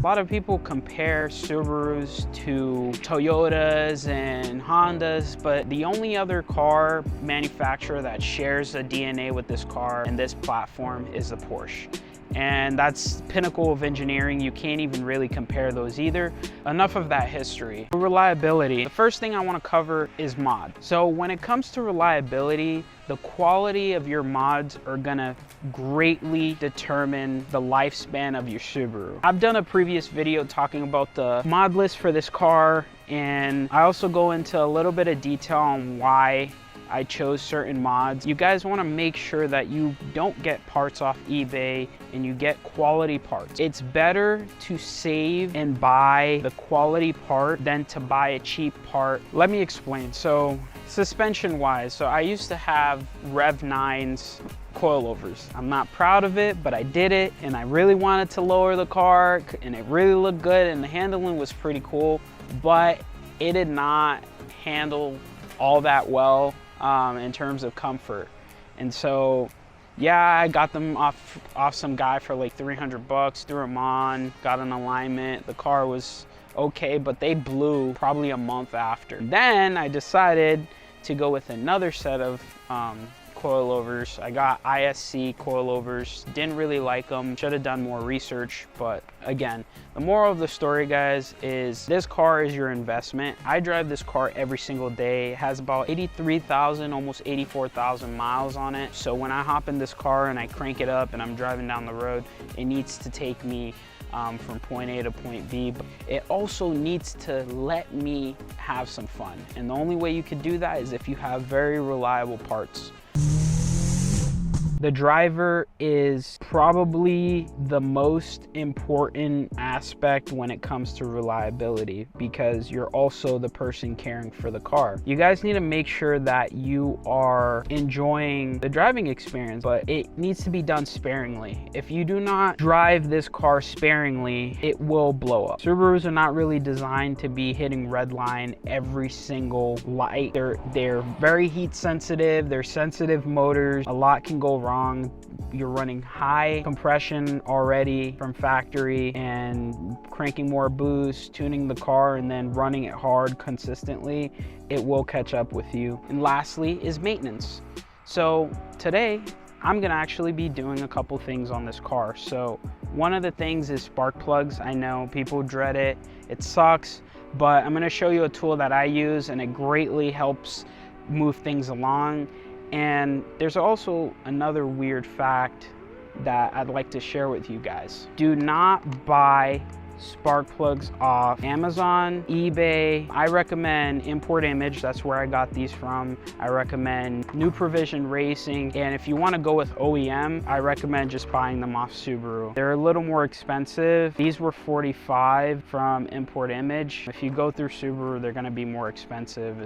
lot of people compare Subarus to Toyotas and Hondas, but the only other car manufacturer that shares a DNA with this car and this platform is the Porsche. And that's pinnacle of engineering. You can't even really compare those either. Enough of that history. Reliability. The first thing I want to cover is mod. So when it comes to reliability, the quality of your mods are gonna greatly determine the lifespan of your Subaru. I've done a previous video talking about the mod list for this car, and I also go into a little bit of detail on why I chose certain mods. You guys want to make sure that you don't get parts off eBay and you get quality parts. It's better to save and buy the quality part than to buy a cheap part. Let me explain. So suspension wise, so I used to have Rev 9's coilovers. I'm not proud of it, but I did it, and I really wanted to lower the car, and it really looked good, and the handling was pretty cool, but it did not handle all that well in terms of comfort. And so yeah, I got them off some guy for like 300 bucks, threw them on, got an alignment. The car was okay, but they blew probably a month after. Then I decided to go with another set of coilovers. I got ISC coilovers, didn't really like them, should have done more research. But again, the moral of the story, guys, is this car is your investment. I drive this car every single day. It has about 83,000, almost 84,000 miles on it. So when I hop in this car and I crank it up and I'm driving down the road, it needs to take me from point A to point B. But it also needs to let me have some fun. And the only way you could do that is if you have very reliable parts. The driver is probably the most important aspect when it comes to reliability, because you're also the person caring for the car. You guys need to make sure that you are enjoying the driving experience, but it needs to be done sparingly. If you do not drive this car sparingly, it will blow up. Subarus are not really designed to be hitting red line every single light. They're very heat sensitive, they're sensitive motors. A lot can go wrong. You're running high compression already from factory and cranking more boost, tuning the car, and then running it hard consistently, it will catch up with you. And lastly is maintenance. So today I'm gonna actually be doing a couple things on this car. So one of the things is spark plugs. I know people dread it, it sucks, but I'm gonna show you a tool that I use and it greatly helps move things along. And there's also another weird fact that I'd like to share with you guys. Do not buy spark plugs off Amazon, eBay. I recommend Import Image, that's where I got these from. I recommend New Provision Racing, and if you want to go with OEM, I recommend just buying them off Subaru. They're a little more expensive. These were $45 from Import Image. If you go through Subaru, they're going to be more expensive.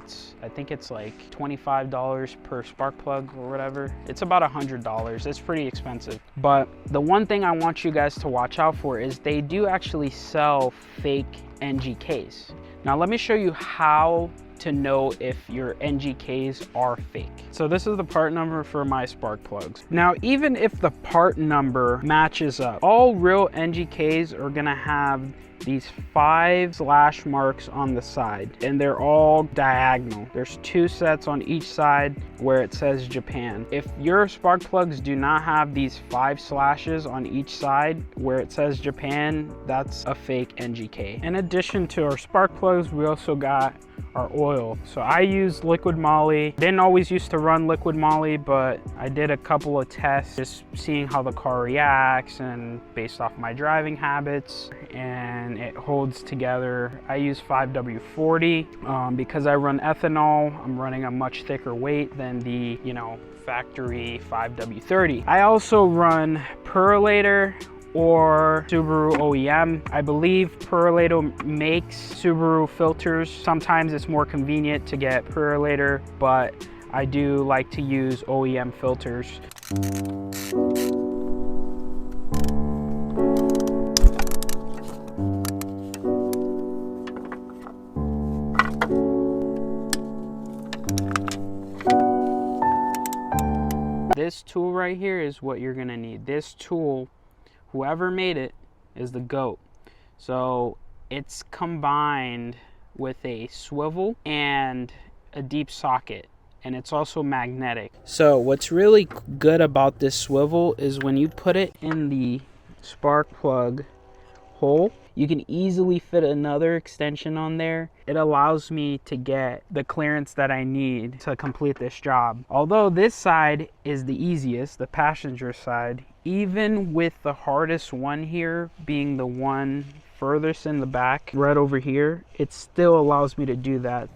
I think it's like $25 per spark plug or whatever. It's about $100. It's pretty expensive. But the one thing I want you guys to watch out for is they do actually sell fake NGKs. Now let me show you how to know if your NGKs are fake. So this is the part number for my spark plugs. Now even if the part number matches up, all real NGKs are gonna have these 5 slash marks on the side, and they're all diagonal. There's 2 sets on each side where it says Japan. If your spark plugs do not have these 5 slashes on each side where it says Japan, that's a fake NGK. In addition to our spark plugs, we also got our oil. So I use liquid moly. Didn't always used to run liquid moly, but I did a couple of tests just seeing how the car reacts and based off my driving habits, and it holds together. I use 5W40 because I run ethanol. I'm running a much thicker weight than the, factory 5W30. I also run Perlator or Subaru OEM. I believe Perlator makes Subaru filters. Sometimes it's more convenient to get Perlator, but I do like to use OEM filters. This tool right here is what you're gonna need. This tool, whoever made it, is the GOAT. So it's combined with a swivel and a deep socket, and it's also magnetic. So what's really good about this swivel is when you put it in the spark plug hole, you can easily fit another extension on there. It allows me to get the clearance that I need to complete this job. Although this side is the easiest, the passenger side, even with the hardest one here being the one furthest in the back, right over here, it still allows me to do that.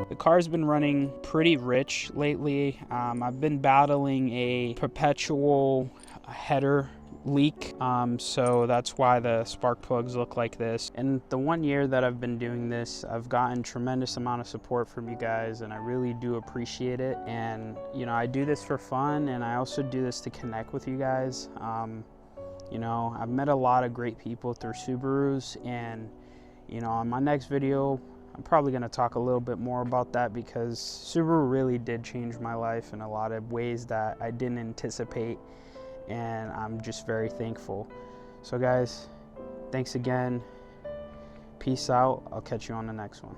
The car's been running pretty rich lately. I've been battling a perpetual header leak, so that's why the spark plugs look like this. And the 1 year that I've been doing this, I've gotten tremendous amount of support from you guys, and I really do appreciate it. And you know, I do this for fun, and I also do this to connect with you guys. You know, I've met a lot of great people through Subarus, and you know, on my next video I'm probably going to talk a little bit more about that, because Subaru really did change my life in a lot of ways that I didn't anticipate, and I'm just very thankful. So guys, thanks again. Peace out. I'll catch you on the next one.